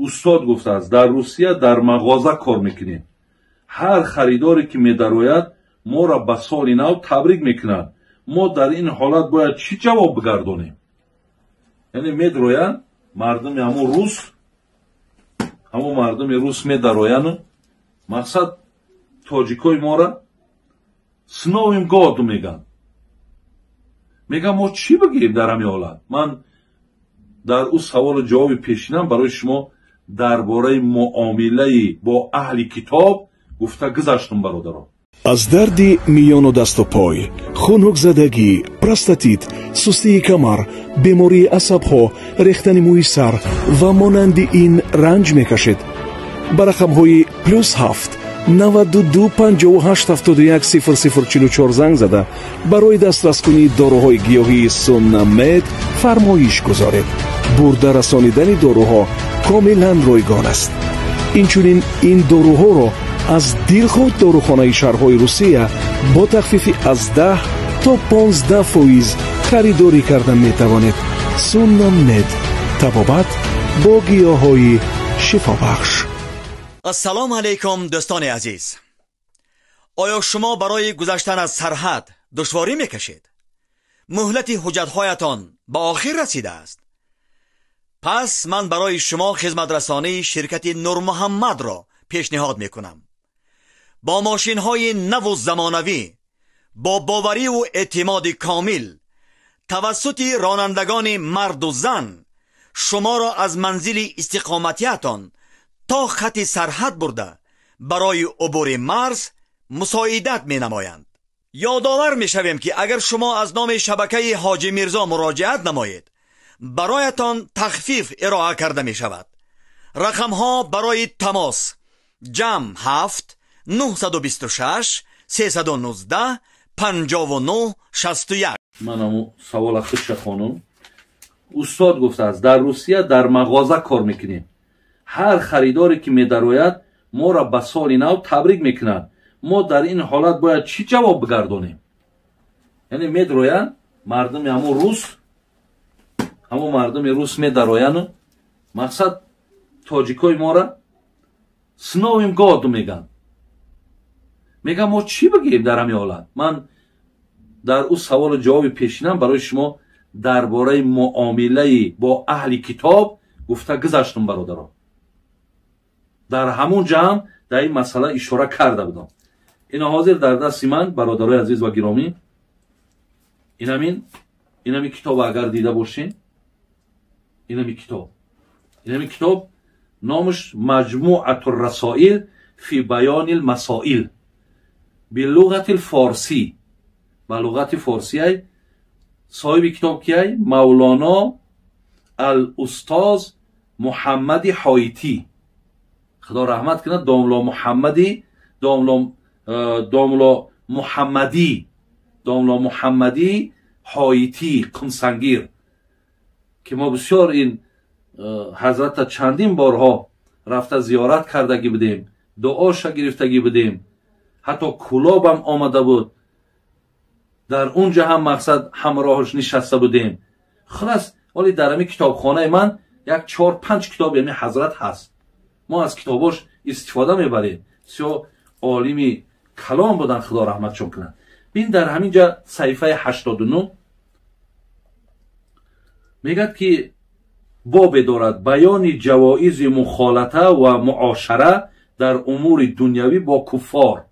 استاد گفته است در روسیه در مغازه کار میکنیم. هر خریداری که میدروید ما را به سال نو تبریک میکنند. ما در این حالت باید چی جواب بگردانیم؟ یعنی میدرویند مردم همون مردم روس میدرویند مقصد تاجیکای ما را سنویم گادو میگن ما چی بگیم در همین حالت؟ من در او سوال جواب پیشینم برای شما درباره معامله با اهل کتاب گفته گذاشتم برادران. از درد میان و دست و پای، خنک زدگی، پروستاتیت، سستی کمر، بیماری عصب‌ها، ریختن موی سر و مانند این رنج میکشید. با رقم‌های +7 92 58 71 0044 زنگ زده برای دسترس کنید داروهای گیاهی سونامد فرمایش گذارید. برده رسانیدن داروها کاملا رایگان است. اینچنین این داروها را از دلخواه داروخانه شهرهای روسیه با تخفیف از 10 تا 15% خریداری کردن می توانید. سونامد، طبابت با گیاهای شفابخش. السلام علیکم دوستان عزیز. آیا شما برای گذشتن از سرحد دشواری میکشید؟ مهلت حجت‌هایتان به آخر رسیده است. پس من برای شما خدمت رسانی شرکت نور محمد را پیشنهاد میکنم. با ماشین‌های نو و زمانوی، با باوری و اعتماد کامل توسط رانندگان مرد و زن شما را از منزل استقامتیتان تا خط سرحد برده برای عبور مرز مساعدت می نمایند. یادآور می شویم که اگر شما از نام شبکه حاجی میرزا مراجعت نمایید برایتان تخفیف ارائه کرده می شود. رقم ها برای تماس جمع 7 926 319 59 61. من سوال خودش خانم استاد گفته است در روسیه در مغازه کار میکنیم. هر خریداری که میدروید ما را به سال نو تبریک میکنند. ما در این حالت باید چی جواب بگردانیم؟ یعنی میدرویند مردم همون مردم روس میدرویند مقصد تاجیکای ما را سنویم گادو میگن ما چی بگیم در همین حالت؟ من در او سوال جواب پیشینم برای شما درباره معامله با اهل کتاب گفته گذاشتم برادران. در همون جمع در این مسئله اشاره کرده بودم. این حاضر در دست من برادرای عزیز و گرامی این همین کتاب اگر دیده باشین این همین کتاب نامش مجموعة الرسائل فی بیان المسائل باللغت الفارسی. به لغت فارسی صاحب کتاب کیه؟ مولانا الاستاذ محمد حایتی، خدا رحمت کنه. داملا محمدی حایتی قمسنگیر که ما بسیار این حضرت چندین بارها رفته زیارت کردگی بودیم، دعاش گرفتگی بودیم، حتی کلاب هم آمده بود، در اونجا هم مقصد همراهش نشسته بودیم. خلاص ولی در همین کتابخانه من یک 4-5 کتاب یعنی حضرت هست. ما از کتاباش استفاده میبریم. بسیار عالمی کلام بودن، خدا رحمتشون کنه. بین در همینجا صفحه 89 میگد که باب دارد بیان جوایز مخالطه و معاشره در امور دنیوی با کفار.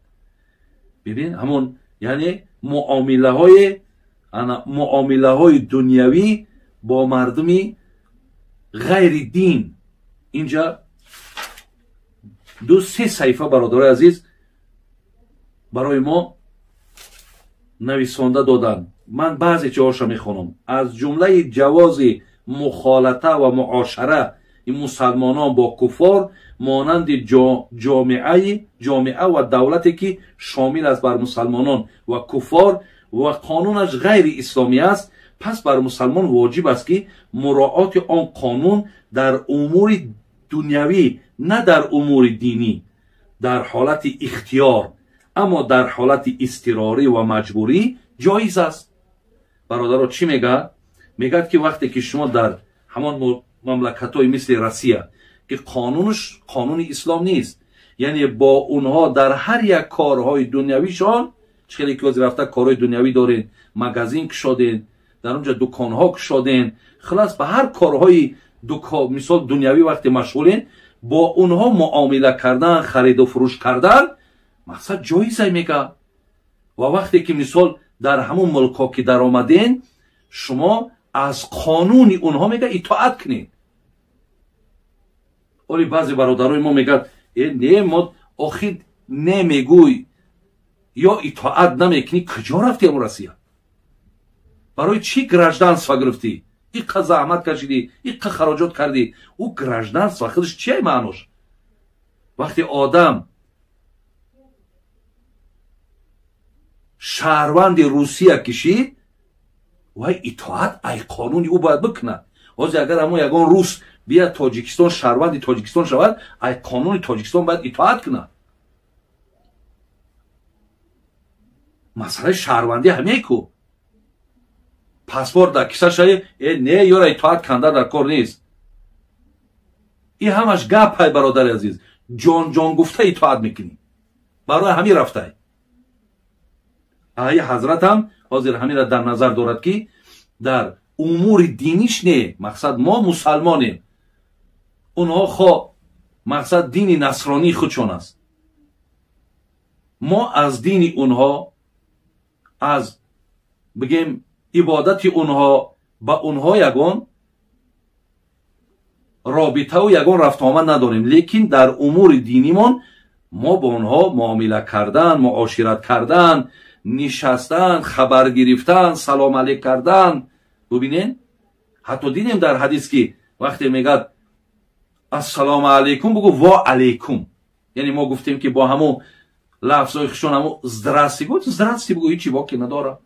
ببین همون یعنی معامله های دنیوی با مردمی غیر دین. اینجا 2-3 صفحه برادر عزیز برای ما نویسنده دادن. من بعضی جاهاشو میخونم. از جمله جواز مخالطه و معاشره این مسلمانان با کفار مانند جامعه و دولتی که شامل است بر مسلمانان و کفار و قانونش غیر اسلامی است، پس بر مسلمان واجب است که مراعات آن قانون در امور دنیوی نه در امور دینی در حالت اختیار اما در حالت اضطراری و مجبوری جایز است. برادرها چی میگه؟ میگه که وقتی که شما در همان مملکت‌های مثل روسیه که قانونش قانون اسلام نیست. یعنی با اونها در هر یک کارهای دنیویشان، خیلی که رفته کارهای دنیوی دارین، مغازین کشادین، در اونجا دکانها کشادین، خلاص به هر کارهای مثال دنیوی وقتی مشغولین، با اونها معامله کردن، خرید و فروش کردن مقصد جایزه میگه. و وقتی که مثال در همون ملکا که در آمدین، شما از قانون اونها میگه اطاعت کنین. ولی بعضی برادرای ما میگن نه ما آخر نمیگوی یا اطاعت نمیکنی، کجا رفتی امو رسیه؟ برای چی گرجدانسوا گرفتی؟ اینقدر زحمت کشیدی، اینقدر خراجات کردی، او گرجدانسوا خودش چیه معناش؟ وقتی آدم شهروند روسیه کشید و اطاعت ای قانونی او باید بکنه. واسه اگر همون یگان روس بیاد تاجیکستان شهروند تاجیکستان شود، ای قانون تاجیکستان باید اطاعت کنه. مسئله شهروندی همه کو پاسپورت در کیسه شای نه یارا اطاعت کنده در کار نیست. این همش گپ های برادر عزیز، جان جان گفته اطاعت میکنی، برای همین رفته. آیه حضرت هم حاضر همین را در نظر دارد که در امور دینیش نه، مقصد ما مسلمانیم، اونها خواه مقصد دین نصرانی خودشون است، ما از دین اونها، از بگیم عبادت اونها با اونها یگان رابطه و یگان رفت آمد نداریم، لیکن در امور دینیمون ما با اونها معامله کردن، معاشرت کردن، نشستن، خبر گرفتن، سلام علیک کردن. ببینین حتی دیدیم در حدیث که وقتی میگه السلام علیکم بگو وا علیکم، یعنی ما گفتیم که با همو لفظای خشون همو زدرستی گفت زدرستی بگو هیچی باکی نداره،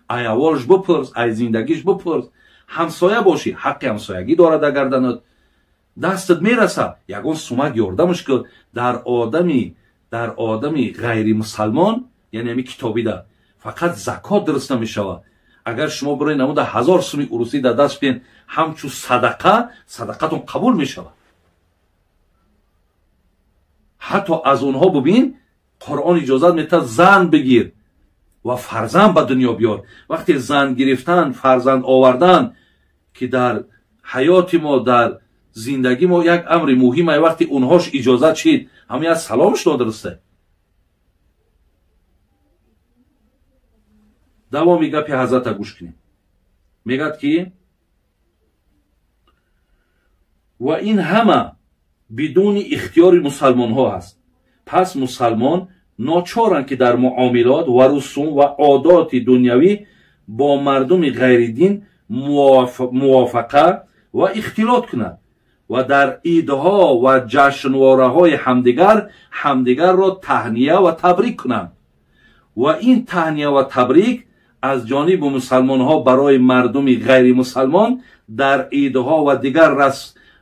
ای اولش بپرس، ای زندگیش بپرس، همسایه باشی، حق همسایگی داره در گردنت، دستت میرسه یگان سومک یاردمش که در آدمی غیر مسلمان، یعنی همی کتابی ده فقط زکات درست نمیشوه. اگر شما برای نموده 1000 سوم روسی در دست بین همچو صدقتون قبول میشوه. حتی از اونها ببین قرآن اجازت میده زن بگیر و فرزند به دنیا بیار. وقتی زن گرفتن، فرزند آوردن که در حیات ما، در زندگی ما یک امر مهمه، وقتی اونهاش اجازت شید همین از سلامش درسته. دوامی گپی حضرت گوش کنیم. میگد که و این همه بدون اختیار مسلمان ها هست. پس مسلمان ناچارن که در معاملات و رسوم و عادات دنیوی با مردم غیر دین موافقه و اختلاط کنند و در عیدها و جشنواره های همدیگر را تهنیه و تبریک کنند. و این تهنیه و تبریک از جانب مسلمان ها برای مردم غیر مسلمان در عیدها و دیگر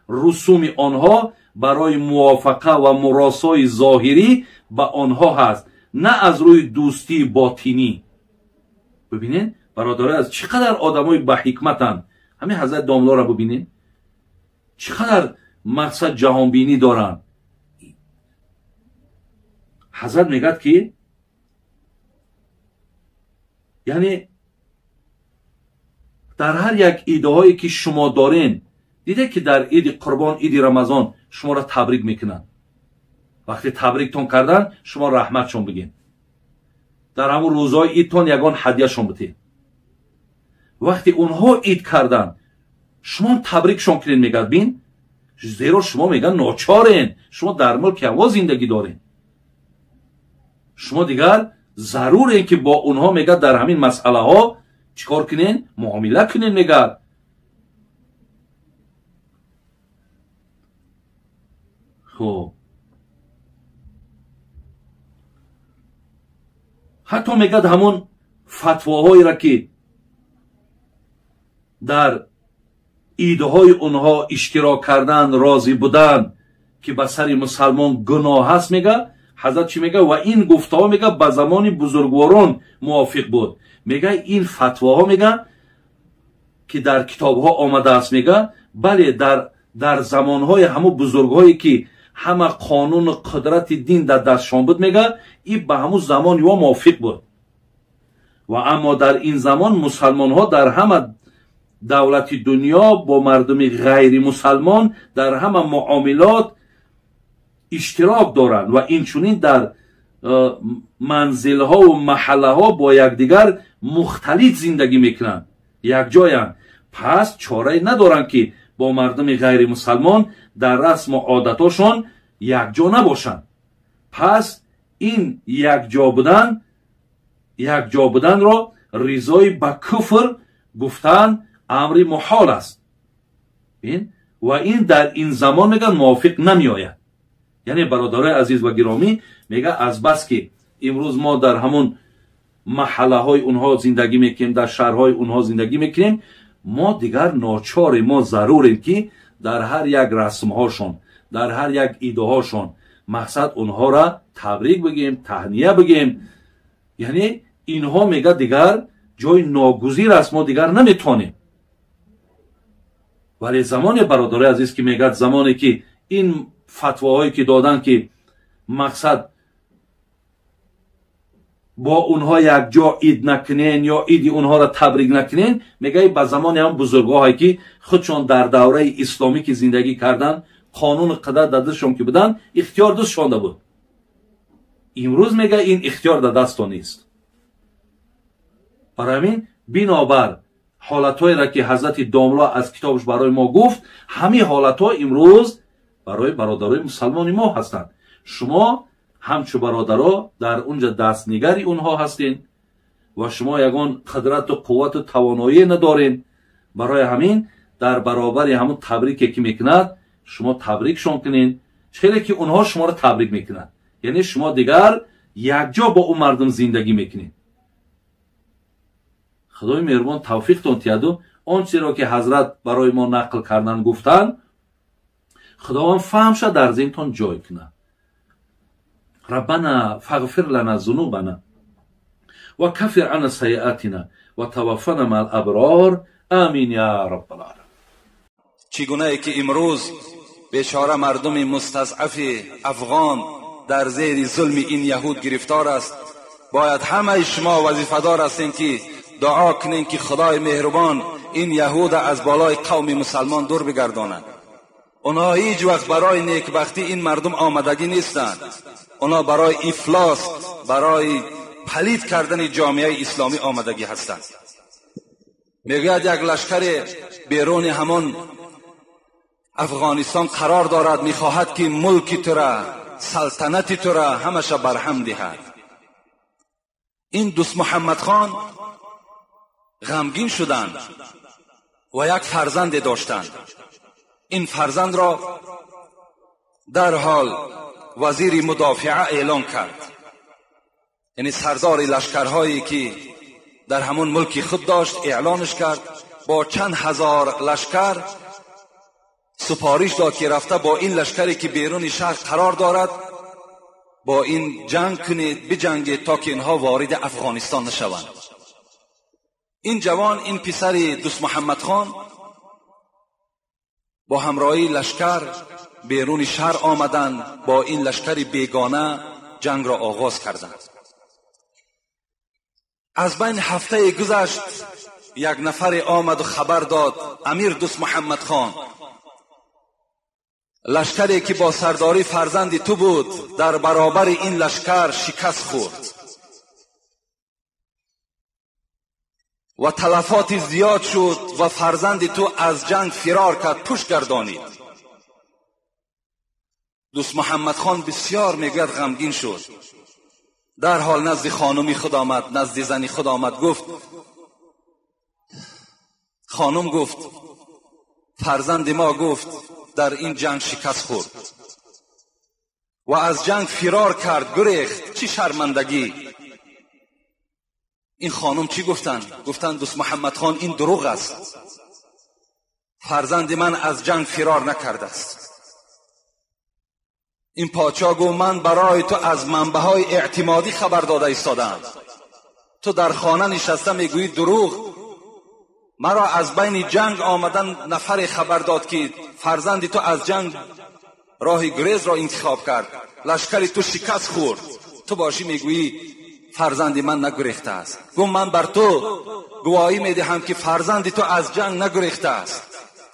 رسوم آنها برای موافقه و مراسای ظاهری به آنها هست، نه از روی دوستی باطنی. ببینین برادرای از چقدر آدمای با حکمتن. همین حضرت داملا را ببینین چقدر مقصد جهانبینی دارن. حضرت میگد که یعنی در هر یک عیدهایی که شما دارین، دیده که در عید قربان، عید رمضان شما را تبریک میکنن. وقتی تبریکتون کردن شما رحمتشون بگین. در همون روزهای عیدتون یگان هدیهشون بدین. وقتی اونها عید کردن شما تبریکشون کنین، میگد بین زیرا شما میگن ناچارین، شما در ملک هوا زندگی دارین، شما دیگر ضرور این که با اونها میگد در همین مسئله ها چیکار کنین؟ معامله کنین. میگد خب حتی میگد همون فتواهایی را که در عیدهای اونها اشتراک کردن، راضی بودن که به سر مسلمان گناه هست، میگه حضرت چی میگه؟ و این گفته ها میگه به زمان بزرگواران موافق بود. میگه این فتواها میگه که در کتاب ها آمده است، میگه بله در زمانهای همو بزرگهایی که همه قانون قدرت دین در دستشان بود میگه این به همو زمان یا موافق بود. و اما در این زمان مسلمان ها در همه دولت دنیا با مردم غیر مسلمان در همه معاملات اشتراک دارند و اینچنین در منزل ها و محله ها با یکدیگر مختلط زندگی میکنند، یک جایند. پس چاره ندارند که با مردم غیر مسلمان در رسم و عادتاشون یک جا نباشند. پس این یک جا بودن را رضای به کفر گفتن امر محال است. و این در این زمان میگن موافق نمی آید. یعنی برادرای عزیز و گرامی میگه از بس که امروز ما در همون محله های اونها زندگی میکنیم، در شهرهای اونها زندگی میکنیم، ما دیگر ناچار، ما ضروریم که در هر یک رسم هاشون، در هر یک ایده هاشون مقصد اونها را تبریک بگیم، تهنیه بگیم. یعنی اینها میگه دیگر جای ناگزیر است، ما دیگر نمیتونیم. ولی زمان برادرای عزیز که میگه زمانی که این فتواهایی که دادن که مقصد با اونها یک جا عید نکنین یا عید اونها را تبریک نکنین، میگه به زمان هم بزرگاهایی که خودشون در دوره اسلامی که زندگی کردن قانون قدرت در دستشون که بودن اختیار دستشون بود. امروز میگه این اختیار در دست نیست. برای همین بنابر حالتهایی را که حضرت داملا از کتابش برای ما گفت، همین حالتها امروز برای برادرای مسلمان ما هستند. شما همچو برادرها در اونجا دستنگری اونها هستین و شما یگان قدرت و قوت و توانایی ندارین. برای همین در برابر همون تبریکی که میکند شما تبریکشون کنین، چرا که اونها شما را تبریک میکنند. یعنی شما دیگر یک جا با اون مردم زندگی میکنین. خدای مهربان توفیقتون تیادو آنچه را که حضرت برای ما نقل کردن گفتن خداوند فهمش در ذهنتون جای کنه. ربنا فاغفر لنا ذنوبنا و کفر عنا سیئاتنا و توفنا مع الابرار آمین یا رب العالمین. چگونه ای که امروز بیچاره مردم مستضعف افغان در زیر ظلم این یهود گرفتار است، باید همه شما وظیفه‌دار هستین که دعا کنین که خدای مهربان این یهود از بالای قوم مسلمان دور بگرداند. اونا هیچ وقت برای نیکبختی این مردم آمدگی نیستند. اونا برای افلاس، برای پلید کردن جامعه اسلامی آمدگی هستند. میگوید یک لشکر بیرون همان افغانستان قرار دارد، میخواهد که ملک تو را، سلطنت تو را همش برهم دهد. این دوست محمد خان غمگین شدند و یک فرزند داشتند. این فرزند را در حال وزیر مدافعه اعلان کرد، یعنی سردار لشکرهایی که در همون ملک خود داشت اعلانش کرد، با چند هزار لشکر سپارش داد که رفته با این لشکری که بیرون شهر قرار دارد با این جنگ کنید، بجنگید تا که اینها وارد افغانستان نشوند. این جوان، این پسر دوست محمد خان با همراهی لشکر بیرون شهر آمدند، با این لشکر بیگانه جنگ را آغاز کردند. از بین هفته گذشت، یک نفر آمد و خبر داد امیر دوست محمد خان، لشکری که با سرداری فرزند تو بود در برابر این لشکر شکست خورد و تلفات زیاد شد و فرزند تو از جنگ فرار کرد، پشت گردانید. دوست محمد خان بسیار میگوید غمگین شد. در حال نزد خانمی خود آمد، نزد زنی خود آمد، گفت خانم گفت فرزند ما گفت در این جنگ شکست خورد و از جنگ فرار کرد، گریخت. چی شرمندگی! این خانم چی گفتند؟ گفتند دوست محمد خان این دروغ است، فرزند من از جنگ فرار نکرده است. این پادشاه گفت من برای تو از منبع‌های اعتمادی خبر داده ایستادم، تو در خانه نشسته میگویی دروغ. مرا از بین جنگ آمدن نفر خبر داد که فرزند تو از جنگ راه گریز را انتخاب کرد، لشکر تو شکست خورد، تو باشی میگویی فرزند من نگریخته است. گفت من بر تو گواهی میدهم که فرزند تو از جنگ نگریخته است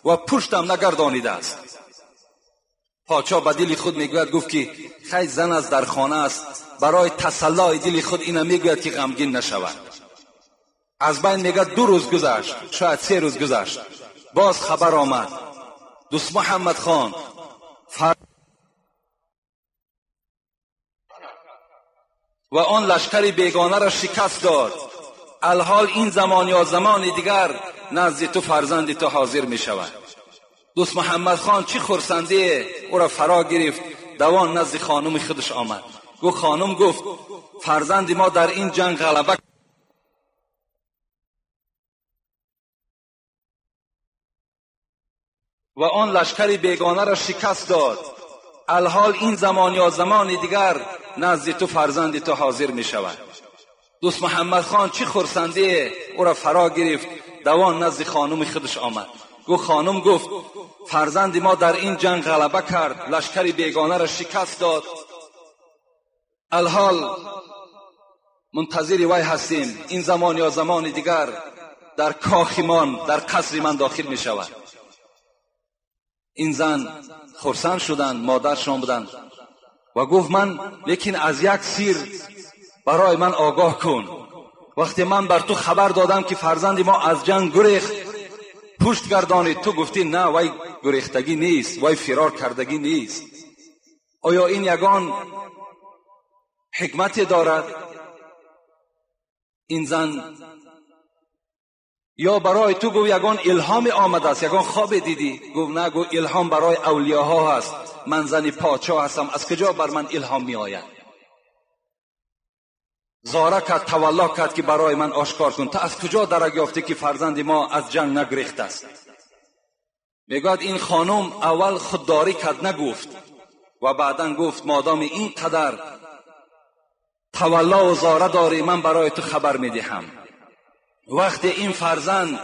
و پشتم نگردانیده است. پادشاه به دل خود میگوید، گفت که خیلی زن از در خانه است، برای تسلای دل خود اینا میگوید که غمگین نشود. از بین میگه 2 روز گذشت، شاید 3 روز گذشت، باز خبر آمد دوست محمد خان و آن لشکر بیگانه را شکست داد. الحال این زمان یا زمان دیگر نزد تو فرزند تو حاضر می شود. دوست محمد خان چی خرسندی او را فرا گرفت، دوان نزد خانم خودش آمد. گفت خانم، گفت فرزند ما در این جنگ غلبه و آن لشکر بیگانه را شکست داد. الحال این زمان یا زمان دیگر نزد تو فرزند تو حاضر می شود. دوست محمد خان چی خرسندی او را فرا گرفت، دوان نزد خانم خودش آمد. گفت خانم، گفت فرزند ما در این جنگ غلبه کرد، لشکر بیگانه را شکست داد. الحال منتظر وی هستیم، این زمان یا زمان دیگر در کاخ من، در قصر من داخل می شود. این زن خرسند شدند، مادرشان بودند و گفت من لیکن از یک سیر برای من آگاه کن. وقتی من بر تو خبر دادم که فرزند ما از جنگ گریخت، پشت گردانید، تو گفتی نه، وی گریختگی نیست، وی فرار کردگی نیست. آیا این یگان حکمت دارد؟ این زن یا برای تو گفت یگان الهام آمده است، یگان خواب دیدی؟ گفت نه، گفت الهام برای اولیاها هست، من زن پادشاه هستم، از کجا بر من الهام می آید؟ زاره کرد، تولا کرد که برای من آشکار کن، تا از کجا درک یافته که فرزند ما از جنگ نگریخته است؟ میگوید این خانم اول خودداری کرد، نگفت و بعدا گفت مادام اینقدر تولا و زاره داری، من برای تو خبر میدهم. وقتی این فرزند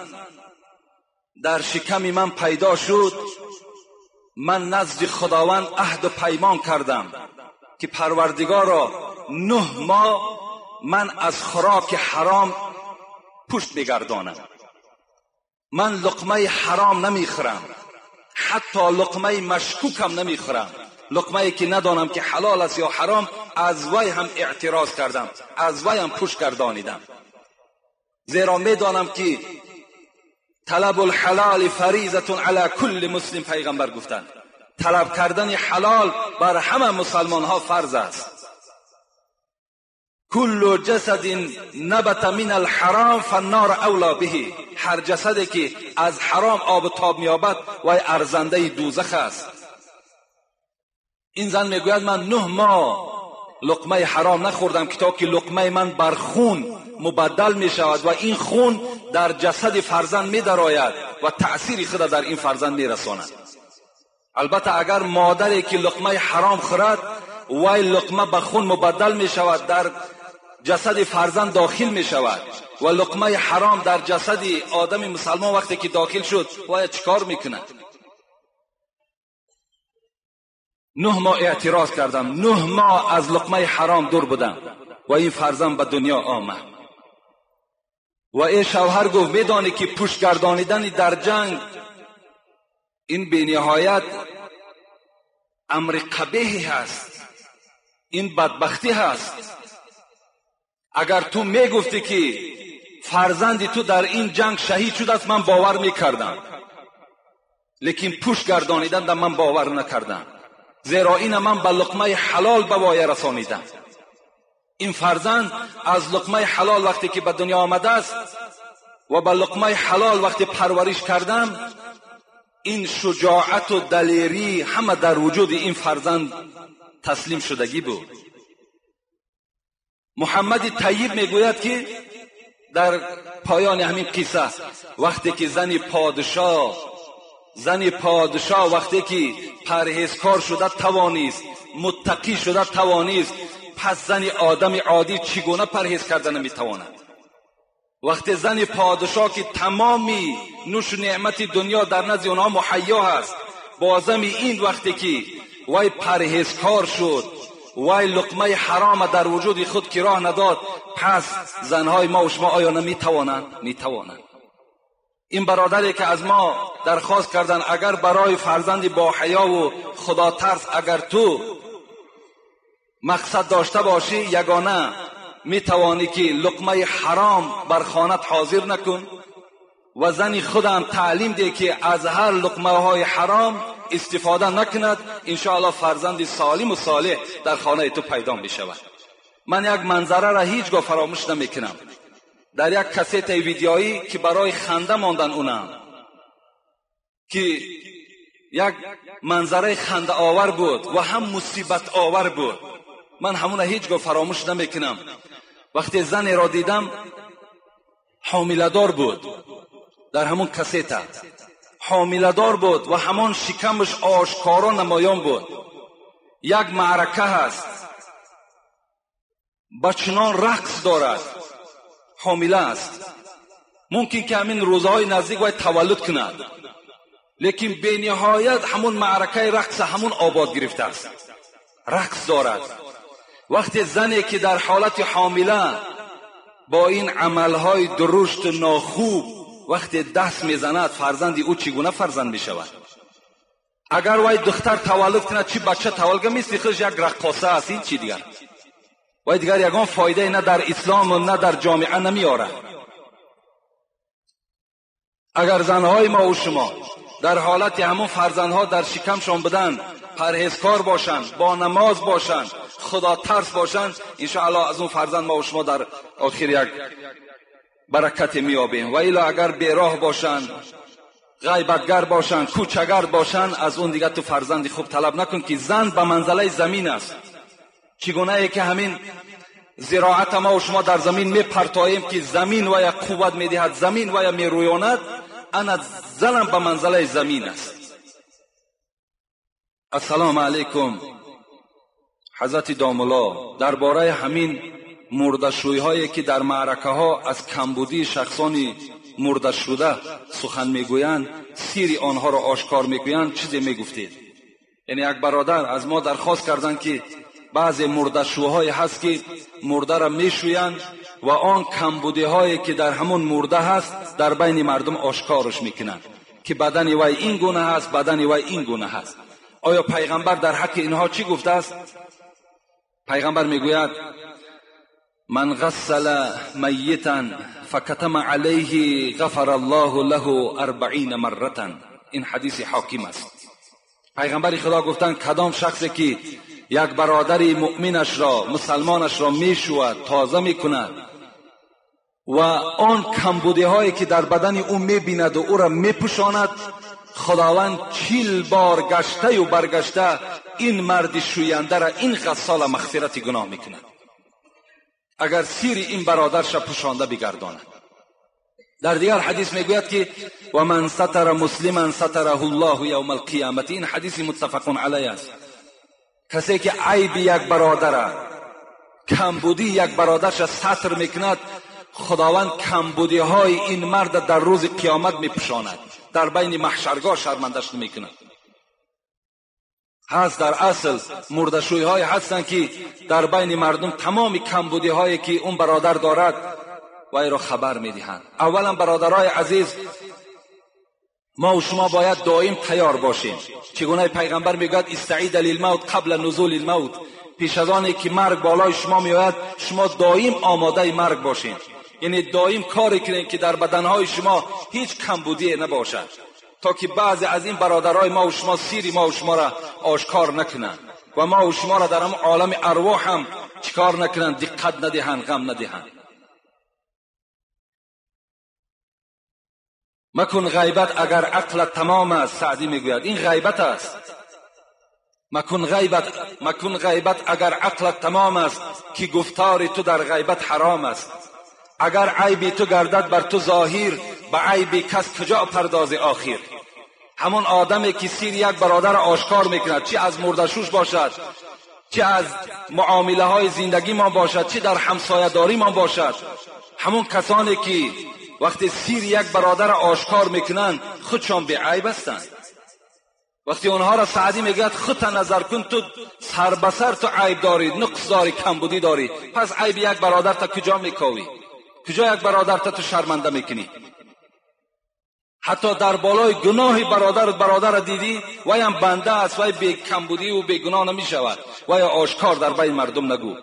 در شکم من پیدا شد، من نزد خداوند عهد و پیمان کردم که پروردگارا 9 ماه من از خوراک حرام پشت بگردانم. من لقمه حرام نمیخورم، حتی لقمه مشکوکم نمیخورم. لقمه که ندانم که حلال است یا حرام، از وی هم اعتراض کردم، از وی هم پشت گردانیدم. زیرا میدانم که طلب الحلال فریضه علی کل مسلم، پیغمبر گفتند طلب کردن حلال بر همه مسلمان ها فرض است. کل جسد نبت من الحرام فالنار اولا به، هر جسدی که از حرام آب و تاب میابد وی ارزنده دوزخ است. این زن میگوید من 9 ماه لقمه حرام نخوردم که تا که لقمه من بر خون مبدل می شود و این خون در جسد فرزند می درآید و تأثیر خود در این فرزند می رساند. البته اگر مادری که لقمه حرام خورد، وی لقمه به خون مبدل می شود، در جسد فرزند داخل می شود و لقمه حرام در جسد آدم مسلمان وقتی که داخل شد، وی چیکار میکنه؟ 9 ماه اعتراض کردم، 9 ماه از لقمه حرام دور بودم و این فرزند به دنیا آمد. و این شوهر گفت میدانی که پشت گردانیدن در جنگ این بی نهایت امر قبیح هست، این بدبختی هست. اگر تو میگفتی که فرزند تو در این جنگ شهید شده است، من باور میکردم، لیکن پشت گردانیدن در من باور نکردم، زیرا این من به لقمه حلال به وای رسانیدم. این فرزند از لقمه حلال وقتی که به دنیا آمده است و به لقمه حلال وقتی پرورش کردم، این شجاعت و دلیری همه در وجود این فرزند تسلیم شدگی بود. محمد طیب میگوید که در پایان همین قصه، وقتی که زن پادشاه وقتی که پرهیزکار شده توانیست، متقی شده توانیست، پس زن آدم عادی چگونه پرهیز کردن نمیتواند؟ وقتی زن پادشاه که تمامی نوش و نعمت دنیا در نزد اونها مهیا هست، بازم این وقتی که وای پرهیزکار شد، وای لقمه حرام در وجود خود که راه نداد، پس زنهای ما و شما آیا نمیتوانند؟ میتوانند. این برادری که از ما درخواست کردن اگر برای فرزند با حیا و خدا ترس اگر تو مقصد داشته باشی، یگانه میتوانی که لقمه حرام بر خانت حاضر نکن و زنی خودم تعلیم ده که از هر لقمه های حرام استفاده نکند، انشاءالله فرزند سالم و صالح در خانه تو پیدا می شود. من یک منظره را هیچگاه فراموش نمیکنم. در یک کست ویدیویی که برای خنده ماندن اونم، که یک منظره خنده آور بود و هم مصیبت آور بود، من همون هیچگاه فراموش نمیکنم. وقتی زنی را دیدم حامله‌دار بود، در همون کست حامله‌دار بود و همان شکمش آشکارا نمایان بود. یک معرکه هست، بچنان رقص دارد، حامله است، ممکن که همین روزهای نزدیک باید تولد کند، لیکن به نهایت همون معرکه رقص همون آباد گرفته است، رقص دارد. وقتی زنی که در حالت حامله با این عملهای درشت ناخوب وقتی دست میزند، فرزند او چگونه فرزند میشود؟ اگر وای دختر تولد کند، چی بچه تولد میستی خودش یک رقاصه است، این چی دیگر؟ وای دیگر یگان فایده نه در اسلام و نه در جامعه نمیاره. اگر زنهای ما و شما در حالت همون فرزندها در شکمشان بدن، پرهیزکار باشند، با نماز باشند، خدا ترس باشند، انشاءالله از اون فرزند ما و شما در آخر یک برکت میابیم. و الا اگر بیراه باشند، غیبتگر باشند، کوچگرد باشند، از اون دیگه تو فرزند خوب طلب نکن که زن به منزله زمین است. چگونه ای که همین زراعت ما و شما در زمین میپرتاییم که زمین و یا قوت میدهد، زمین و یا میرویاند، انا زنم به منزله زمین است. السلام علیکم حضرت داملا، درباره همین مرده‌شویی هایی که در معرکه ها از کمبودی شخصان مرده شده سخن میگویند، سیری آنها را آشکار میگویند، چیزی میگفتید؟ یعنی یک برادر از ما درخواست کردند که بعضی مرده‌شویی هست که مرده را میشویند و آن کمبودی هایی که در همون مرده هست در بین مردم آشکارش میکنند که بدن وای این گونه هست، بدن وای این گونه هست. آیا پیغمبر در حق اینها چی گفته است؟ پیغمبر میگوید من غسل میتا فکتم علیه غفر الله له 40 مرة. این حدیث حاکم است. پیغمبر خدا گفتند کدام شخصی که یک برادر مؤمنش را، مسلمانش را میشود، تازه میکند و آن کمبودی هایی که در بدن او میبیند و او را میپوشاند، خداوند 40 بار گشته و برگشته این مرد شوینده را، این غسال مغفرت گناه میکند اگر سیر این برادرش پوشانده بگرداند. در دیگر حدیث میگوید که و من ستر مسلما ستره الله یوم القیامه. این حدیث متفق علیه است. کسی که عیب یک برادر، کمبودی یک برادرش ستر میکند، خداوند کمبودی های این مرد در روز قیامت میپوشاند، در بین محشرگاه شرمندش نمیکند. هست در اصل مرده‌شویی های هستند که در بین مردم تمام کمبودی هایی که اون برادر دارد و ای را خبر میدهند. اولا برادرای عزیز، ما و شما باید دائم تیار باشیم. چگونه پیغمبر میگوید استعید للموت قبل نزول الموت، پیش از آنی که مرگ بالای شما میآید شما دائم آماده مرگ باشین. یعنی دائم کاری کنید که در بدنهای شما هیچ کمبودی نباشد، تا که بعضی از این برادرای ما و شما سیری ما و شما را آشکار نکنند و ما و شما را در هم عالم ارواح هم چیکار نکنند، دقت ندهند، غم ندهند. مکن غیبت اگر عقل تمام است. سعدی میگوید این غیبت است. مکن غیبت اگر عقل تمام است که گفتار تو در غیبت حرام است. اگر عیبی تو گردد بر تو ظاهر، به عیبی کس کجا پرداز آخر. همون آدمی که سیر یک برادر آشکار میکند، چی از مرده‌شوش باشد، چی از معامله های زندگی ما باشد، چی در همسایه داری ما باشد، همون کسانی که وقتی سیر یک برادر آشکار میکنند خودشان به عیب هستند وقتی اونها را سعدی میگه خودت نظر کن، تو سر به سر تو عیب داری، نقص داری، کمبودی داری، پس عیب یک برادر تا کجا میکاوی؟ کجا یک برادر تا تو شرمنده میکنی؟ حتی در بالای گناه برادر دیدی وی هم بنده است، وی بی کمبودی و بی گناه نمیشود، وی آشکار در بین مردم نگو.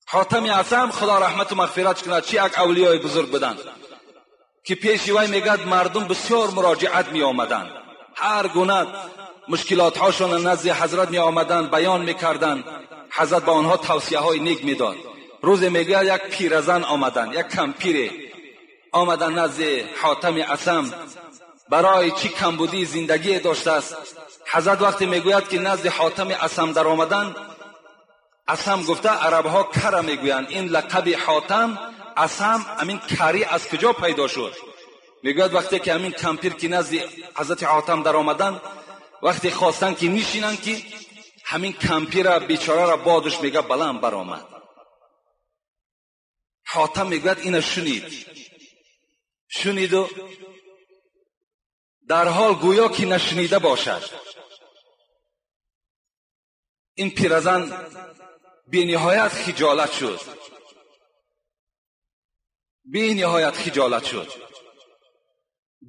حاتم اعصم خدا رحمت و مغفرت کنه، چی یک اولیای بزرگ بودند که پیش وی میگد مردم بسیار مراجعت می آمدند، هر گونه مشکلات هاشون نزد حضرت می آمدند، بیان میکردند، حضرت به آنها توصیه های نیک میداد. روز میگه یک پیرزن آمدند، یک کمپیر آمدند نزد حاتم اعصم، برای چی کمبودی زندگی داشته است. حضرت وقتی میگوید که نزد حاتم اعصم در آمدند، اعصم گفته عرب ها کر میگویند، این لقب حاتم اعصم امین کری از کجا پیدا شد؟ میگوید وقتی که امین کمپیر که نزد حضرت حاتم در آمدند، وقتی خواستن که میشینن که همین کمپیر بیچاره را بادش میگه بلند برآمد. حاتم میگوید اینا شنید و در حال گویا که نشنیده باشد. این پیرزن بی نهایت خجالت شد،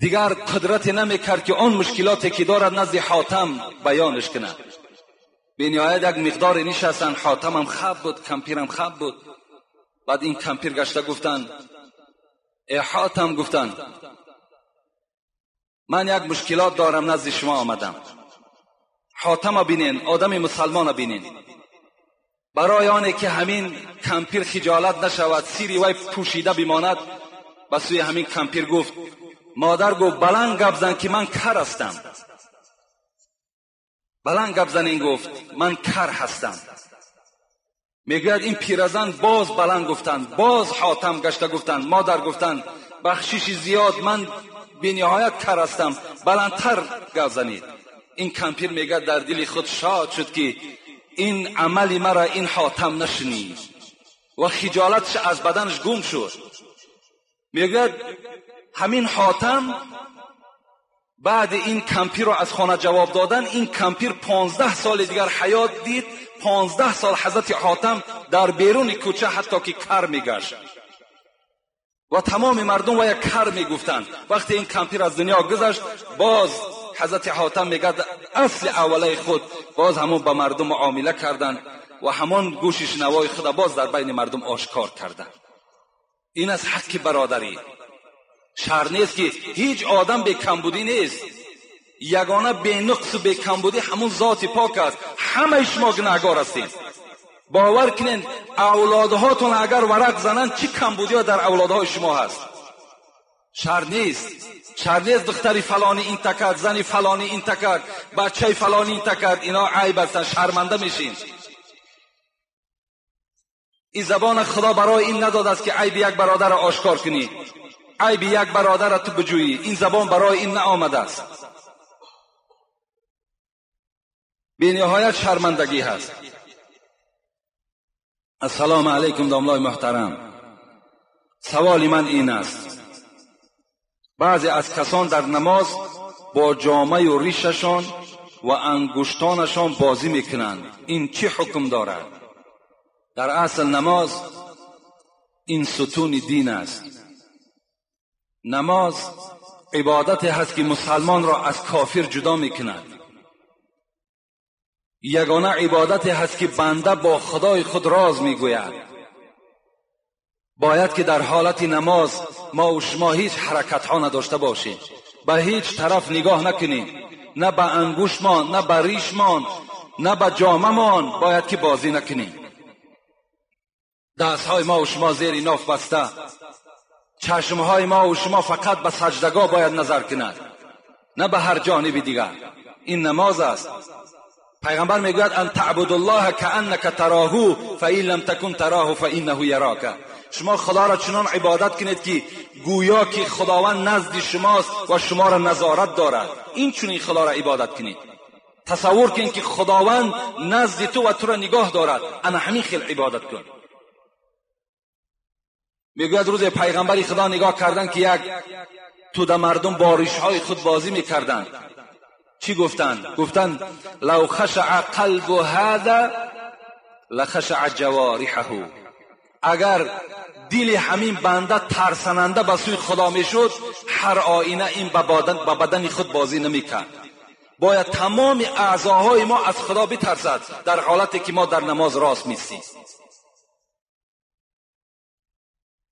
دیگر قدرت نمیکرد که آن مشکلاتی که دارد نزد حاتم بیانش کنه. بی نهایت یک مقدار نشستن، حاتم هم خب بود، کمپیرم خب بود. بعد این کمپیر گشته گفتن ای حاتم، گفتن من یک مشکلات دارم نزد شما آمدم. حاتم بینین، آدم مسلمان بینین، برای آنه که همین کمپیر خجالت نشود، سیری وی پوشیده بماند، به سوی همین کمپیر گفت، مادر گفت بلند گپ زن که من کر هستم. بلند گپ زن، این گفت من کر هستم. میگوید این پیرزن باز بلند گفتند، باز حاتم گشته گفتند، مادر گفتند بخشش زیاد، من بی نهایت کر هستم، بلندتر گپ زنید. این کمپیر میگه در دل خود شاد شد که این عمل مرا این حاتم نشنید و خجالتش از بدنش گم شد. میگه همین حاتم بعد این کمپیر رو از خانه جواب دادن، این کمپیر 15 سال دیگر حیات دید. 15 سال حضرت حاتم در بیرون کوچه حتی که کر میگشت و تمام مردم و یک کر میگفتند. وقتی این کمپیر از دنیا گذشت، باز حضرت حاتم میگه اصل اوله خود باز همون به مردم معامله کردند و همان گوش شنوای خود باز در بین مردم آشکار کردند. این از حق برادری. شر نیست که هیچ آدم به کمبودی نیست، یگانه به نقص و به کمبودی همون ذات پاک است. همه شما گناهکار هستید. باور کنین اولادهاتون اگر ورق زنند چی کمبودی ها در اولادهای شما هست. شر نیست دختری فلانی این تکرد، زنی فلانی این تکرد، بچه فلانی این تکرد، اینا عیب هستن، شرمنده میشین. این زبان خدا برای این نداده است که عیب یک برادر را آشکار کنی، عیب یک برادر را تو بجویی. این زبان برای این نآمده است. بی نهایت شرمندگی هست. السلام علیکم داملای محترم. سوال من این است، بعضی از کسان در نماز با جامه و ریششان و انگشتانشان بازی میکنند، این چه حکم دارد؟ در اصل نماز این ستون دین است. نماز عبادت هست که مسلمان را از کافر جدا میکند. یگانه عبادت هست که بنده با خدای خود راز میگوید. باید که در حالت نماز ما و شما هیچ حرکت ها نداشته باشیم، به هیچ طرف نگاه نکنیم، نه به انگوشمان، نه به ریشمان، نه به جاممان باید که بازی نکنیم. دست های ما و شما زیر ناف بسته، چشم های ما و شما فقط به سجدگاه باید نظر کند، نه به هر جانب دیگر. این نماز است. پیغمبر میگوید ان تعبد الله کانک تراه فان لم تکن تراه فانه یراک. شما خدا را چنان عبادت کنید که گویا که خداوند نزد شماست و شما را نظارت دارد. این چنین خدا را عبادت کنید. تصور کن که خداوند نزد تو و تو را نگاه دارد، انا همین خیل عبادت کن. میگوید روز پیغمبری خدا نگاه کردن که یک تو در مردم با ریش‌های خود بازی میکردند. چی گفتند؟ گفتند لو خشع قلب هذا لخشع جوارحه. اگر دل همین بنده ترسننده به سوی خدا میشد، هر آینه این به بدن خود بازی نمیکرد. باید تمام اعضاهای ما از خدا بترسد در حالتی که ما در نماز راست میستیم.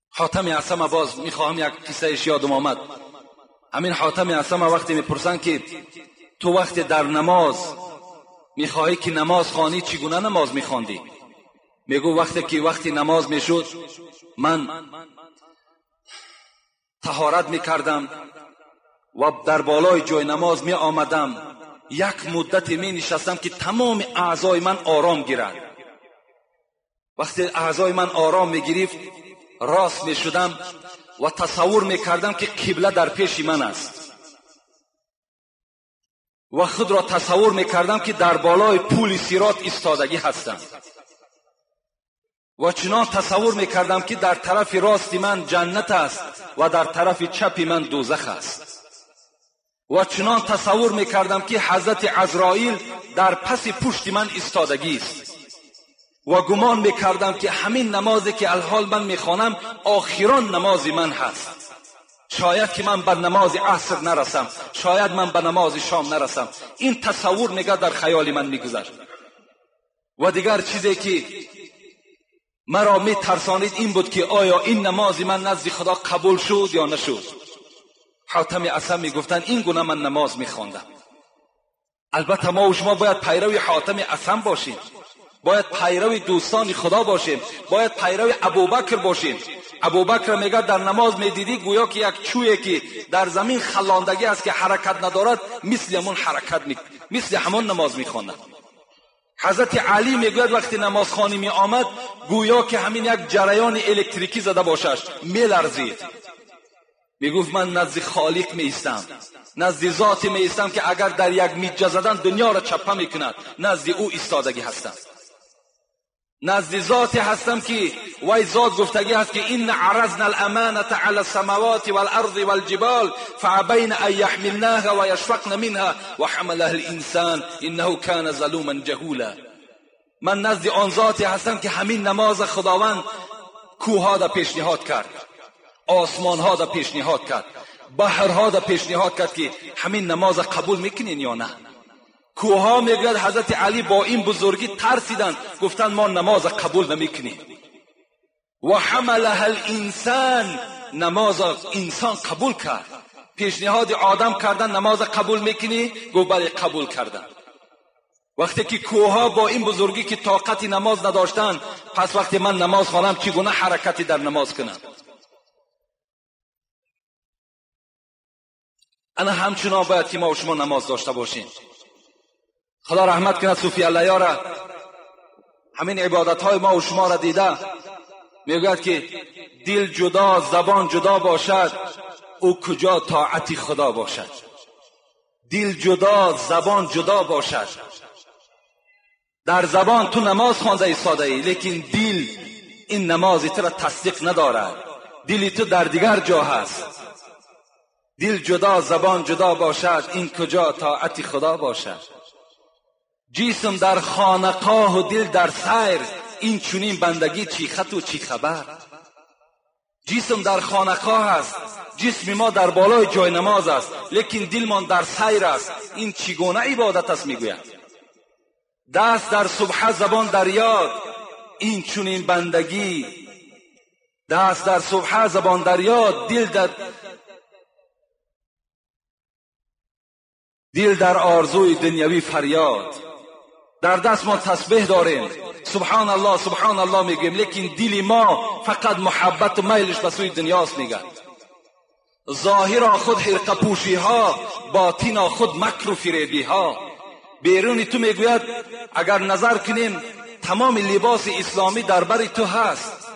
حاتم اصم باز میخواهم یک قصهش یادم آمد. همین حاتم اصم وقتی میپرسن که تو وقتی در نماز میخواهی که نماز خوانی چگونه نماز میخواندی؟ میگو وقتی نماز میشد من طهارت میکردم و در بالای جای نماز می آمدم، یک مدت می نشستم که تمام اعضای من آرام گیرد. وقتی اعضای من آرام می گرفت راست می شدم و تصور می کردم که قبله در پیش من است و خود را تصور می کردم که در بالای پول صراط ایستادگی هستم و چنان تصور می کردم که در طرف راست من جنت است و در طرف چپ من دوزخ است و چنان تصور می کردم که حضرت عزرائیل در پس پشت من ایستادگی است و گمان می کردم که همین نمازی که الحال من می خوانم آخران نماز من هست. شاید که من به نماز عصر نرسم، شاید من به نماز شام نرسم. این تصور نگاه در خیال من می گذشت. و دیگر چیزی که مرا می ترسانید این بود که آیا این نماز من نزد خدا قبول شد یا نشد. حاتم اصم می گفتن این گونه من نماز می خواندم. البته ما و شما باید پیروی حاتم اصم باشیم، باید پیروی دوستان خدا باشیم، باید پیروی ابوبکر باشیم. ابوبکر میگه در نماز میدیدی گویا که یک چویی که در زمین خلاندگی است که حرکت ندارد، مثل همون نماز میخواند. حضرت علی میگوید وقتی نماز خوانی می آمد گویا که همین یک جریان الکتریکی زده باشد، میلرزید. میگفت من نزد خالق میستم، نزد ذاتی میستم که اگر در یک میجه زدن دنیا را چپه میکند، نزد او ایستادگی هستم، نزد ذاتی هستم که وای ذات گفتگی هست که این عرضنا الامانه علی السماوات والارض والجبال فابین ان یحملناها ویشفقن منها وحملها الانسان انه کان ظلوما جهولا. من نزد آن ذاتی هستم که همین نماز خداوند کوهها را پیشنهاد کرد، آسمانها را پیشنهاد کرد، بحرها را پیشنهاد کرد که همین نماز قبول میکنین یا نه. کوها میگوید حضرت علی با این بزرگی ترسیدند، گفتند ما نماز قبول نمیکنیم. و حملها الانسان، نماز انسان قبول کرد. پیشنهاد آدم کردن نماز قبول میکنی؟ گفت بله قبول کردن. وقتی که کوها با این بزرگی که طاقت نماز نداشتند، پس وقتی من نماز خوانم چگونه حرکتی در نماز کنم؟ انا همچنان باید که ما و شما نماز داشته باشیم. خدا رحمت کنه صوفی الله را، همین عبادت های ما و شما را دیده میگوید که دل جدا زبان جدا باشد، او کجا طاعت خدا باشد. دل جدا زبان جدا باشد. در زبان تو نماز خوانده ایستاده ای، لیکن دل این نمازی تو را تصدیق ندارد، دل تو در دیگر جا هست. دل جدا زبان جدا باشد، این کجا طاعت خدا باشد. جسم در خانقاه و دل در سیر، این چنین بندگی چی خط و چی خبر. جسم در خانقاه است، جسم ما در بالای جای نماز است، لیکن دل من در سیر است، این چگونه عبادت است؟ میگوید دست در صبح زبان در یاد، این چنین بندگی. دست در صبح زبان در یاد، دل در آرزوی دنیوی فریاد. در دست ما تسبیح داریم، سبحان الله سبحان الله میگیم، لیکن دل ما فقط محبت و میلش به سوی دنیاست. میگه ظاهر خود حرقه پوشی ها، باطن خود مکر و فریبی ها. بیرون تو میگوید اگر نظر کنیم تمام لباس اسلامی در بر تو هست،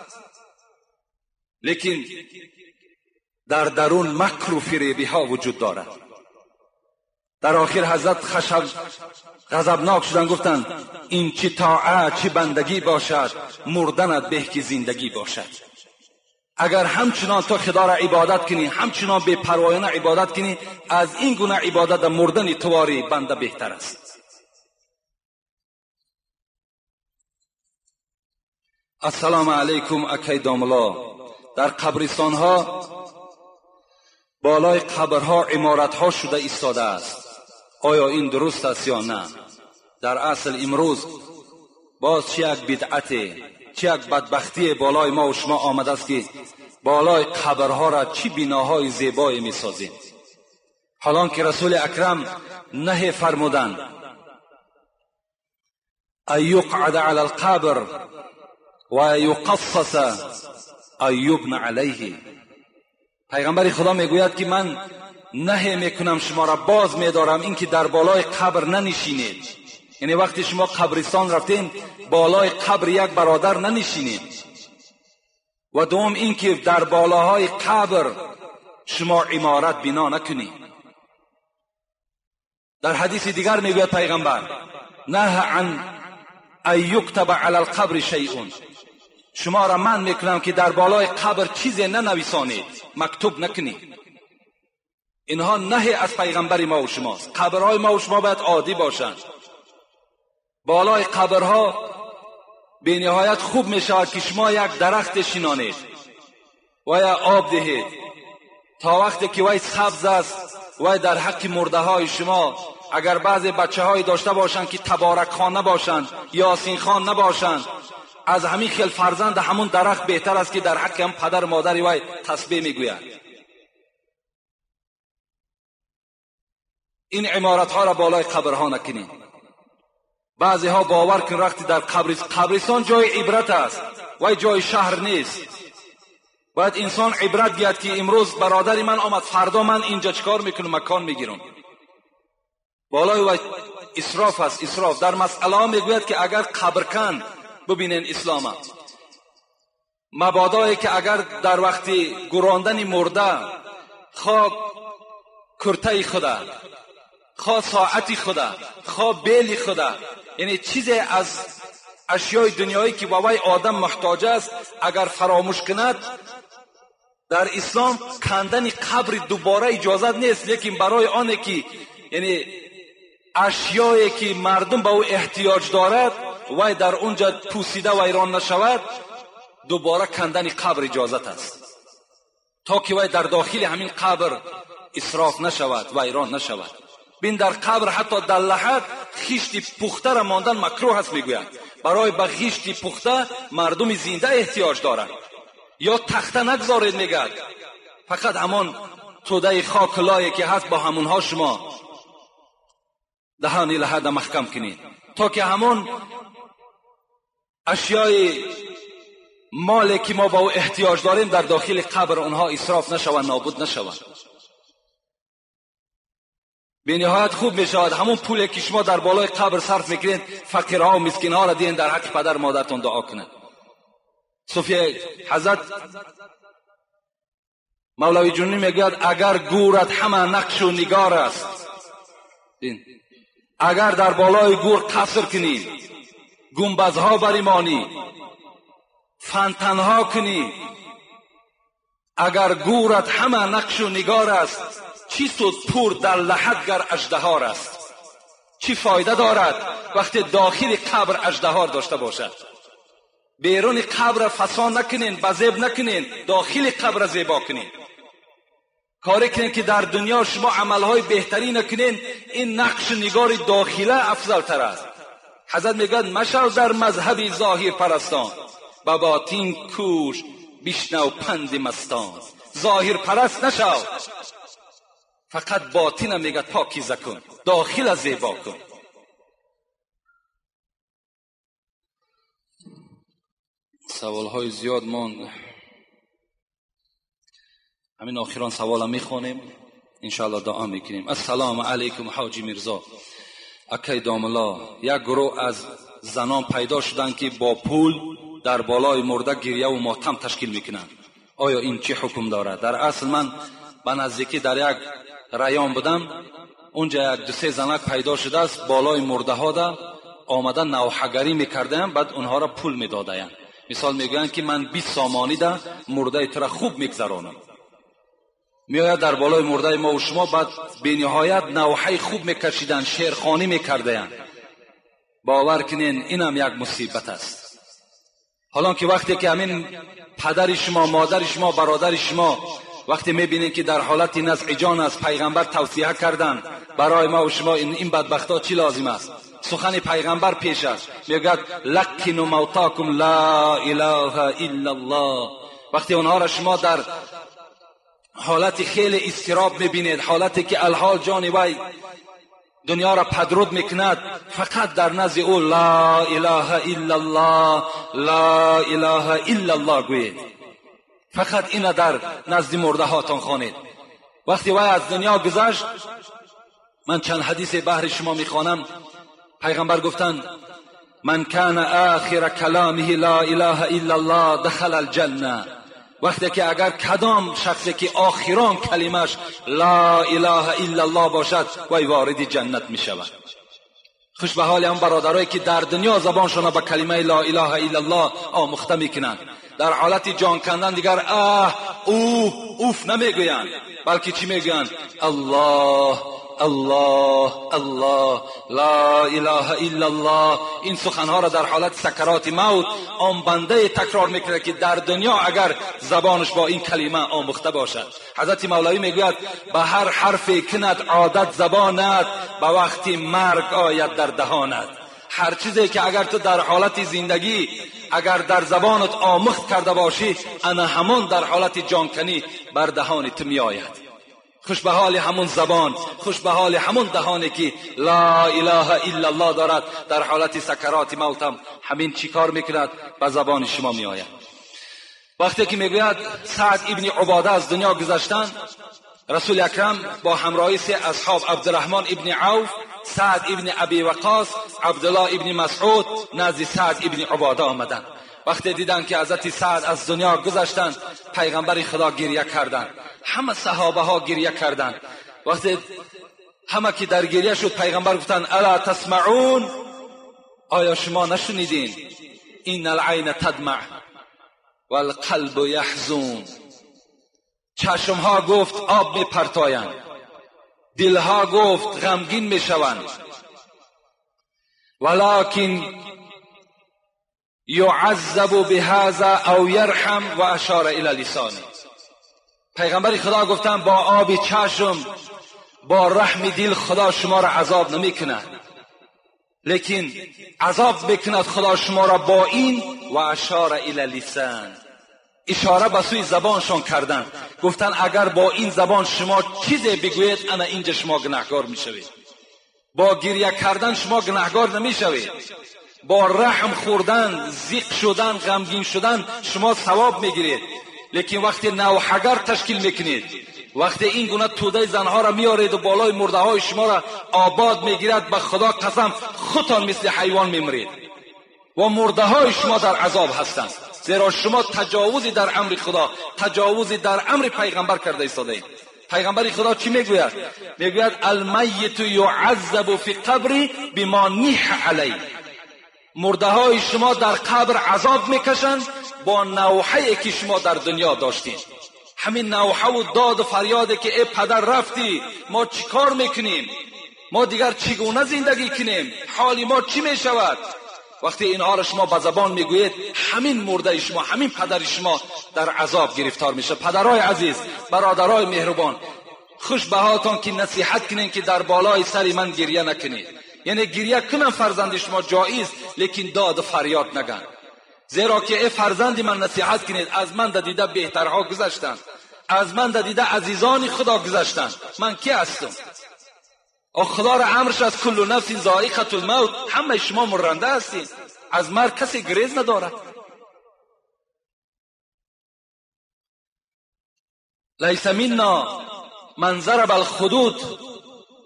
لیکن در درون مکر و فریبی ها وجود دارد. در آخر حضرت غضبناک شدن، گفتند این چی طاعت چی بندگی باشد، مردنت به که زندگی باشد. اگر همچنان تو خدا را عبادت کنی، همچنان بی‌پروایانه عبادت کنی، از این گونه عبادت در مردن تواری بنده بهتر است. السلام علیکم اکای داملا. در قبرستان ها بالای قبرها عمارت ها شده ایستاده است. آیا این درست است یا نه؟ در اصل امروز باز چه یک بدعت، چه یک بدبختی بالای ما و شما آمده است که بالای قبرها را چی بناهای زیبایی می سازیم، حالان که رسول اکرم نهی فرمودند ان یقعد علی القبر و یقصص ان یبنى علیه. پیغمبر خدا میگوید که من نهی میکنم، شما را باز میدارم اینکه در بالای قبر ننشینید. یعنی وقتی شما قبرستان رفتین بالای قبر یک برادر ننشینید. و دوم اینکه در بالاهای قبر شما عمارت بنا نکنید. در حدیث دیگر میگوید پیغمبر نه عن ان یکتب علی القبر شیء، شما را من میکنم که در بالای قبر چیزی ننویسانید، مکتوب نکنید. اینها نهی از پیغمبر ما و شماست. قبرهای ما و شما باید عادی باشند. بالای قبرها به نهایت خوب می شود که شما یک درخت شینانید و یا آب دهید تا وقتی که وی سبز است و در حق مرده های شما، اگر بعضی بچه های داشته باشند که تبارک خان نباشند، یاسین خان نباشند، از همین خیل فرزند همون درخت بهتر است که در حق هم پدر مادر وی تسبیح میگوید. این عمارت ها را بالای قبرها نکنید. بعضی ها باور کن وقتی در قبرستان جای عبرت است و جای شهر نیست. باید انسان عبرت گیرد که امروز برادری من آمد، فردا من اینجا چکار میکنم، مکان میگیرم. بالای و اسراف است. اسراف در مسئله ها میگوید که اگر قبرکن ببینین اسلام مبادایی که اگر در وقتی گراندن مرده خواه کرته خدا، خواه ساعتی خدا، خواه بیلی خدا، یعنی چیزی از اشیای دنیایی که بابای آدم محتاج است، اگر فراموش کند، در اسلام کندن قبر دوباره اجازت نیست. لیکن برای آنه که یعنی اشیایی که مردم به او احتیاج دارد و در اونجا پوسیده و ایران نشود، دوباره کندن قبر اجازت است تا که وی در داخل همین قبر اسراف نشود و ایران نشود. بین در قبر حتی در لحد خیشت پخته را ماندن مکروه است. میگوید برای به خیشت پخته مردم زنده احتیاج دارند. یا تخته نگذارید، میگد فقط همان توده خاک لایه که هست با همونها شما دهان لحد محکم کنید تا که همون اشیای مالی که ما با او احتیاج داریم در داخل قبر اونها اسراف نشوند، نابود نشوند. به نهایت خوب می شود همون پولی که شما در بالای قبر صرف میکنید فقیرها و مسکینها را دین در حق پدر مادرتون دعا کنید. صوفی حضرت مولوی جنونی میگوید اگر گورت همه نقش و نگار است، اگر در بالای گور قصر کنی، گنبدها بریمانی، فانتنها کنی، اگر گورت همه نقش و نگار است، چی سود پور در لحد گر اژدها است؟ چی فایده دارد وقتی داخل قبر اژدها داشته باشد؟ بیرون قبر فسان نکنین، بزیب نکنین، داخل قبر زیبا کنین. کاری کنین که در دنیا شما عملهای بهتری نکنین، این نقش نگار داخله افضل تر است. حضرت میگوید مشو در مذهب ظاهر پرستان، با باطین کوش بشنو پند مستان. ظاهر پرست نشو، فقط باطن میگه پاکیزه کن، داخل زیبا کن. سوالهای زیاد ماند، همین آخران سوال میخوانیم انشاءالله دعا میکنیم. السلام علیکم حاجی میرزا اکای داملا. یک گروه از زنان پیدا شدن که با پول در بالای مرده گریه و ماتم تشکیل میکنند. آیا این چه حکم دارد؟ در اصل من به نزدیکی در یک رایان بودم، اونجا یک دو سه زنک پیدا شده است بالای مرده ها آمدن نوحگری میکردن، بعد اونها را پول میدادن. مثال میگویند که من 20 سامانی ده مرده تو را خوب میگذرانم. میآید در بالای مرده ما و شما، بعد بینهایت نوحه خوب میکشیدن، شعرخوانی میکردند. باور کنین اینم یک مصیبت است. حالا که وقتی که همین پدر شما، مادر شما، برادر شما وقتی میبینین که در حالت نزع جان از پیغمبر توصیه کردن، برای ما و شما این بدبختا چی لازم است؟ سخن پیغمبر پیش است، میگوید لکنوا موتاکم لا اله الا الله. وقتی اونها را شما در حالت خیلی اضطراب میبینید، حالتی که الحال جان وی دنیا را پدرود میکند، فقط در نزد او لا اله الا الله، لا اله الا الله گویید. فقط این در نزد مرده هاتان خوانید. وقتی وی از دنیا گذشت، من چند حدیث بهر شما میخوانم. پیغمبر گفتند من کان آخر کلامه لا اله الا الله دخل الجنه. وقتی که اگر کدام شخصی که آخران کلمش لا اله الا الله باشد، وی وارد جنت می شود. خوش به حال هم برادرایی که در دنیا زبانشان به کلمه لا اله الا الله آموخته میکنند، در حالت جان کندن دیگر اوف نمیگویند، بلکه چی میگویند؟ الله الله الله، لا اله الا الله. این سخنها را در حالت سکرات موت آن بنده تکرار میکنه که در دنیا اگر زبانش با این کلمه آموخته باشد. حضرت مولوی میگوید به هر حرفی کند عادت زبانت، به وقتی مرگ آید در دهانت. هر چیزی که اگر تو در حالت زندگی اگر در زبانت آموخت کرده باشی، انا همون در حالت جانکنی بر دهانت می آید. خوش به حال همون زبان، خوش به حال همون دهانی که لا اله الا الله دارد، در حالت سکرات موت هم همین چی کار میکند؟ به زبان شما می آید. وقتی که میگوید سعد ابن عباده از دنیا گذشتند، رسول اکرم با همراهی سه اصحاب عبدالرحمن ابن عوف، سعد ابن ابی وقاص، عبدالله ابن مسعود نزد سعد ابن عباده آمدند. وقتی دیدن که حضرت سعد از دنیا گذشتند، پیغمبر خدا گریه کردند، همه صحابه ها گریه کردند. وقتی همه که در گریه شد، پیغمبر گفتند الا تسمعون، آیا شما نشنیدین؟ این العین تدمع والقلب یحزن. چشم ها گفت آب می پرتایند، دل ها گفت غمگین می شوند، ولکن یعذب بهذا او یرحم و اشار الی لسانه. پیغمبر خدا گفتن با آب چشم، با رحم دل خدا شما را عذاب نمی کند، لیکن عذاب بکند خدا شما را با این و اشار الی لسان. اشاره به سوی زبانشان کردن، گفتن اگر با این زبان شما چیزی بگویید، انا اینجا شما گناهکار می شوید. با گریه کردن شما گناهکار نمی شوید، با رحم خوردن، ضیق شدن، غمگین شدن شما ثواب میگیرید. لیکن وقتی نوحگر تشکیل میکنید، وقتی این گونه توده زنها را میارید و بالای مرده های شما را آباد میگیرد، به خدا قسم خودتان مثل حیوان میمرید و مرده های شما در عذاب هستند، زیرا شما تجاوزی در امر خدا، تجاوزی در امر پیغمبر کرده ایستادید. پیغمبر خدا چی میگوید؟ میگوید المیت یعذب فی قبر بما نیح علیه. مرده های شما در قبر عذاب میکشند با نوحه‌ای که شما در دنیا داشتید. همین نوحه و داد و فریاده که ای پدر رفتی، ما چی کار میکنیم؟ ما دیگر چگونه زندگی کنیم؟ حالی ما چی میشود؟ وقتی اینها را شما به زبان میگویید، همین مرده شما، همین پدر شما در عذاب گرفتار میشه. پدرای عزیز، برادرای مهربان، خوش به حالتان که نصیحت کنین که در بالای سر من گریه نکنید. یعنی گریه کنن فرزند شما جایز، لیکن داد و فریاد نگن. زیرا که ای فرزند من نصیحت کنید، از من دیده بهترها گذشتند، از من دیده عزیزان خدا گذشتند، من کی هستم؟ او خدا را امرش از کل نفس ذائقة الموت، همه شما مرنده هستید، از مرگ کسی گریز ندارد. لیس منا من ضرب الخدود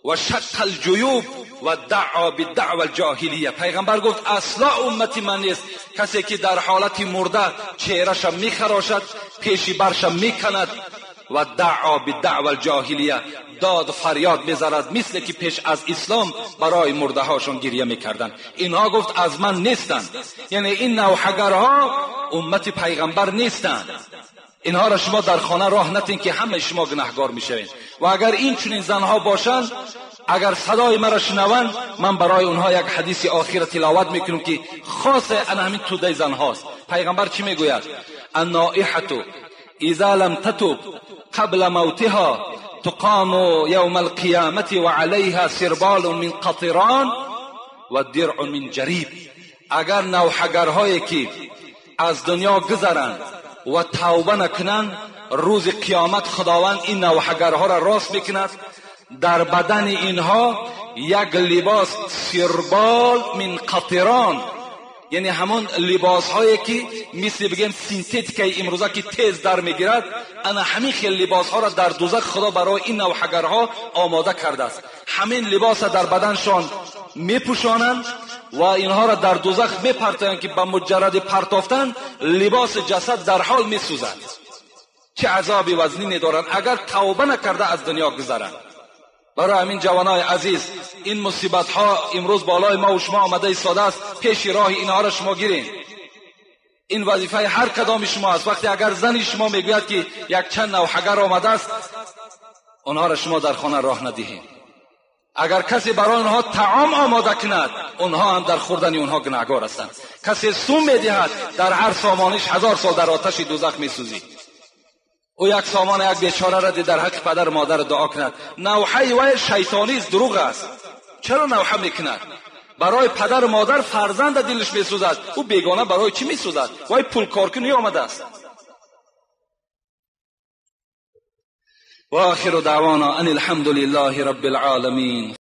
و شق الجیوب و دعا بالدعوى الجاهلیه. پیغمبر گفت اصلا امتی من نیست کسی که در حالت مرده چهرهش میخراشد، پیشی برش میکند و دعا بدعوى الجاهلیه، داد فریاد می‌زد مثل که پیش از اسلام برای مرده هاشون گریه میکردند. اینها گفت از من نیستند، یعنی این نوحگرها امت پیغمبر نیستند. اینها را شما در خانه راه نتین که همه شما گناهگار میشوین. و اگر این چنین زنها باشند، اگر صدای مرا شنوند، من برای اونها یک حدیث آخر تلاوت میکنم که خاص همین توده زنهاست. پیغمبر چی میگوید؟ النائحة اذا لم تتب قبل موتها تقام یوم القیامة و علیها سربال من قطران و درع من جریب. اگر نوحگرهایی که از دنیا گذرند و توبه نکنند، روز قیامت خداوند این نوحگرها را راست میکند، در بدن اینها یک لباس سربال من قطران، یعنی همون لباس هایی که مثل بگیم سینتتیک امروزه که تیز در میگیرد، انا همین خیل لباس ها را در دوزخ خدا برای این نوحگرها آماده کرده است. همین لباس در بدنشان میپوشانند و اینها را در دوزخ میپرتند که با مجرد پرتافتن لباس جسد در حال میسوزد. چه عذاب وزنی دارند اگر توبه نکرده از دنیا گذرند. برای همین جوانای عزیز، این مصیبت ها امروز بالای ما و شما آمده ایستاده است، پیش راه اینها را شما گیرین. این وظیفه هر کدام شما است. وقتی اگر زنی شما میگوید که یک چند نوحگر آمده است، اونها را شما در خانه راه ندهید. اگر کسی برای اونها طعام آماده کند، اونها هم در خوردن اونها گناهگار هستند. کسی سم میدهد، در هر سامانش 1000 سال در آتش دوزخ میسوزی. او یک سامان یک بیچاره را در حق پدر و مادر دعا کند. نوحه و شیطانی است، دروغ است. چرا نوحه میکند؟ برای پدر و مادر فرزند دلش میسوزد. او بیگانه برای چی میسوزد؟ وای پول کارکنی آمده است. و آخر دعوانا ان الحمد لله رب العالمین.